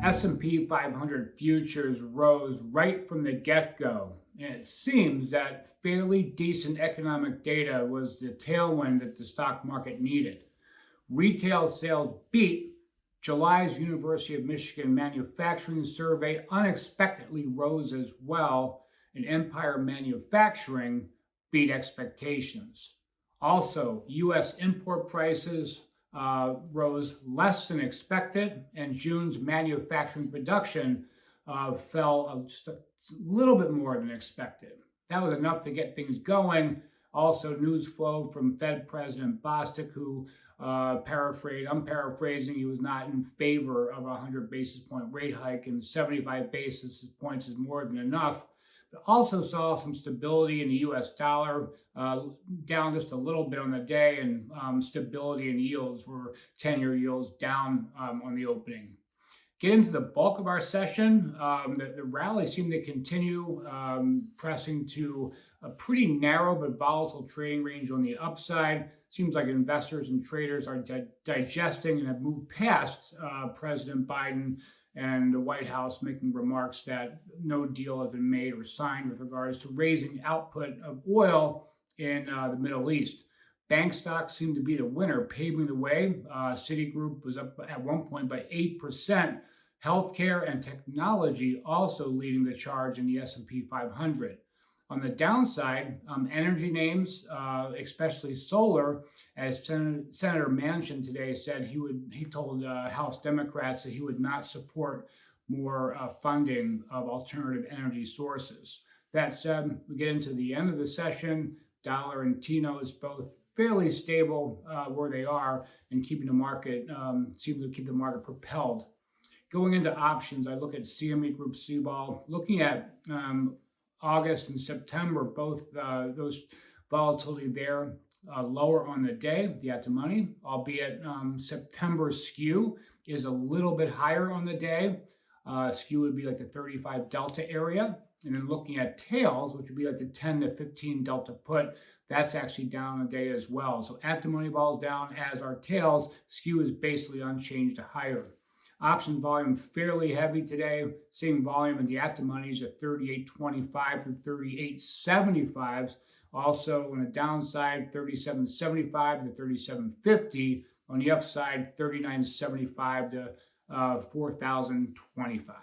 S&P 500 futures rose right from the get-go, and it seems that fairly decent economic data was the tailwind that the stock market needed. Retail sales beat. July's University of Michigan manufacturing survey unexpectedly rose as well, and Empire Manufacturing beat expectations. Also, U.S. import prices rose less than expected, and June's manufacturing production fell just a little bit more than expected. That was enough to get things going. Also, news flow from Fed President Bostic, who I'm paraphrasing, he was not in favor of a 100 basis point rate hike, and 75 basis points is more than enough. But also saw some stability in the US dollar, down just a little bit on the day, and stability in yields were 10-year yields down on the opening. Get into the bulk of our session. The rally seemed to continue, pressing to a pretty narrow but volatile trading range on the upside. Seems like investors and traders are digesting and have moved past President Biden and the White House making remarks that no deal has been made or signed with regards to raising output of oil in the Middle East. Bank stocks seem to be the winner, paving the way. Citigroup was up at one point by 8%. Healthcare and technology also leading the charge in the S&P 500. On the downside, energy names, especially solar, as Senator Manchin today said he told House Democrats that he would not support more funding of alternative energy sources. That said, we get into the end of the session. Dollar and T-notes both fairly stable where they are, and keeping the market seem to keep the market propelled. Going into options, I look at CME Group CBOL, looking at August and September, both those volatility there lower on the day, the at the money, albeit September's skew is a little bit higher on the day. Skew would be like the 35 delta area. And then looking at tails, which would be like the 10 to 15 delta put, that's actually down on the day as well. So at the money vol is down, as our tails. Skew is basically unchanged to higher. Option volume fairly heavy today. Seeing volume in the at the monies at 38.25 through 38.75s. Also on the downside, 37.75 to 37.50. On the upside, 39.75 to 4,025.